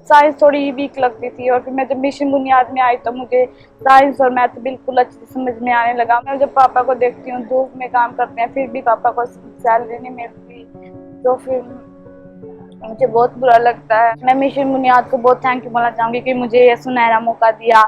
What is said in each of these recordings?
Science थोड़ी week लगती थी और फिर मैं जब मिशन बुनियाद में आई तो मुझे साइंस और मैथ बिल्कुल अच्छे से समझ में आने लगा। मैं जब पापा को देखती हूँ धूप में काम करते हैं फिर भी पापा को सैलरी नहीं मिलती तो फिर मुझे बहुत बुरा लगता है। मैं मिशन बुनियाद को बहुत थैंक यू बोलना चाहूंगी कि मुझे ये सुनहरा मौका दिया।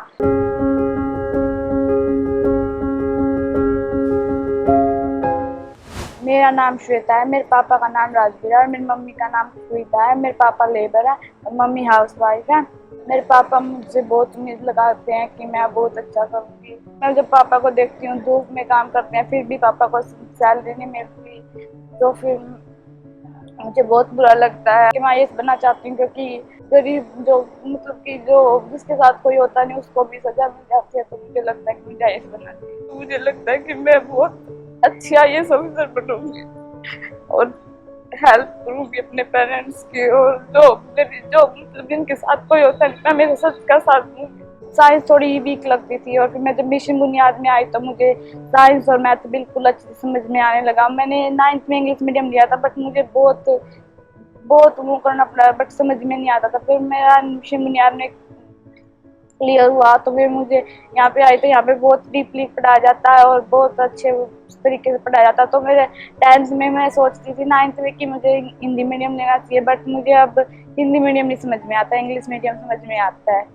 मेरा नाम श्वेता है, मेरे पापा का नाम राजवीर है और मेरी मम्मी का नाम श्वेता है। मेरे पापा लेबर है और मम्मी हाउस वाइफ है। मेरे पापा मुझसे बहुत उम्मीद लगाते हैं कि मैं बहुत अच्छा करूँगी। मैं जब पापा को देखती हूँ धूप में काम करते हैं फिर भी पापा को सैलरी नहीं मिलती तो फिर मुझे बहुत बुरा लगता है कि मैं ये बनना चाहती हूँ क्योंकि गरीब जो मतलब कि जो जिसके साथ कोई होता नहीं उसको भी सजा मिल जाती है तो मुझे लगता है कि मुझे आईएएस बनना चाहिए। तो मुझे लगता है कि मैं बहुत अच्छी आईएएस ऑफिसर बनूंगी और हेल्प करूंगी अपने पेरेंट्स की और जो मतलब जिनके साथ कोई होता नहीं मैं मेरे सच का साथ दूंगी। साइंस थोड़ी वीक लगती थी और फिर मैं जब मिशन बुनियाद में आई तो मुझे साइंस और मैथ बिल्कुल अच्छे से समझ में आने लगा। मैंने 9th में इंग्लिश मीडियम लिया था बट मुझे बहुत बहुत वो करना पड़ा बट समझ में नहीं आता था। फिर मेरा मिशन बुनियाद में क्लियर हुआ तो फिर मुझे यहाँ पे आई तो यहाँ पे बहुत डीपली पढ़ाया जाता है और बहुत अच्छे तरीके से पढ़ाया जाता है। तो मेरे 10th में मैं सोचती थी 9th में कि मुझे हिंदी मीडियम लेना चाहिए बट मुझे अब हिंदी मीडियम नहीं समझ में आता, इंग्लिश मीडियम समझ में आता है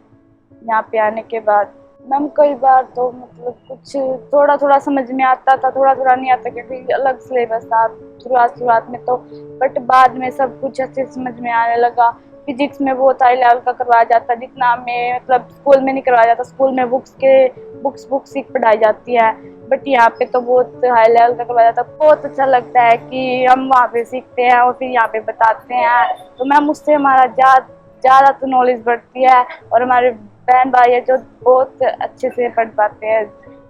यहाँ पे आने के बाद। मैम कई बार तो मतलब कुछ थोड़ा थोड़ा समझ में आता था, थोड़ा थोड़ा नहीं आता क्योंकि अलग सिलेबस था शुरुआत में तो बट बाद में सब कुछ अच्छे समझ में आने लगा। फिजिक्स में बहुत हाई लेवल का करवाया जाता है जितना हमें मतलब स्कूल में नहीं करवाया जाता। स्कूल में बुक्स ही पढ़ाई जाती है बट यहाँ पे तो बहुत हाई लेवल का करवाया जाता है। बहुत अच्छा लगता है कि हम वहाँ पे सीखते हैं और फिर यहाँ पे बताते हैं तो मैम उससे हमारा ज़्यादा तो नॉलेज बढ़ती है और हमारे बहन भाई है जो बहुत अच्छे से पढ़ पाते हैं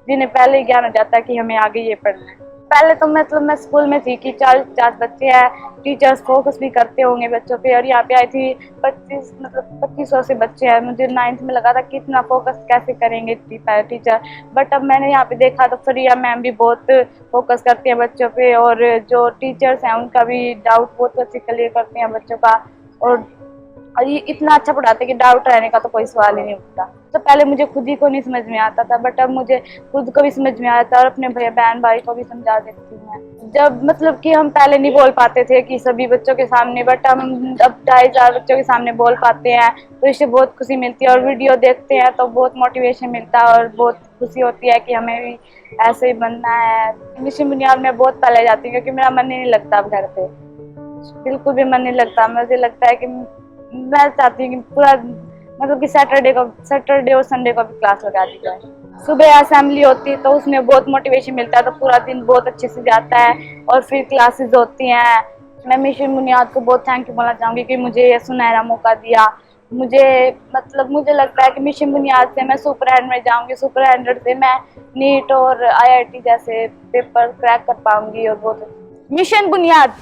जिन्हें पहले ही ज्ञान हो जाता है कि हमें आगे ये पढ़ना है। पहले तो मतलब मैं स्कूल में थी कि 40-50 बच्चे हैं, टीचर्स फोकस भी करते होंगे बच्चों पे और यहाँ पे आई थी 2500 से बच्चे हैं। मुझे 9th में लगा था कि इतना फोकस कैसे करेंगे टीचर बट अब मैंने यहाँ पे देखा तो फरिया मैम भी बहुत फोकस करती हैं बच्चों पे और जो टीचर्स हैं उनका भी डाउट बहुत अच्छे क्लियर करते हैं बच्चों का और ये इतना अच्छा पढ़ाते कि डाउट रहने का तो कोई सवाल ही नहीं उठता। तो पहले मुझे खुद ही को नहीं समझ में आता था बट अब मुझे खुद को भी समझ में आता है और अपने भैया बहन भाई को भी समझा देती हूँ। जब मतलब कि हम पहले नहीं बोल पाते थे कि सभी बच्चों के सामने बट हम अब 2,500 बच्चों के सामने बोल पाते हैं तो इससे बहुत खुशी मिलती है और वीडियो देखते हैं तो बहुत मोटिवेशन मिलता है और बहुत खुशी होती है कि हमें भी ऐसे ही बनना है। मिशन बुनियाद में बहुत पहले जाती हूँ क्योंकि मेरा मन ही नहीं लगता अब घर पे, बिल्कुल भी मन नहीं लगता। मुझे लगता है कि मैं चाहती हूँ कि पूरा मतलब कि सैटरडे और संडे को भी क्लास लगा दी जाए। सुबह असेंबली होती है तो उसमें बहुत मोटिवेशन मिलता है तो पूरा दिन बहुत अच्छे से जाता है और फिर क्लासेस होती हैं। मैं मिशन बुनियाद को बहुत थैंक यू बोलना चाहूँगी कि मुझे ये सुनहरा मौका दिया। मुझे लगता है कि मिशन बुनियाद से मैं सुपर 100 में जाऊँगी, सुपर 100 से मैं नीट और IIT जैसे पेपर क्रैक कर पाऊँगी और बहुत मिशन बुनियाद।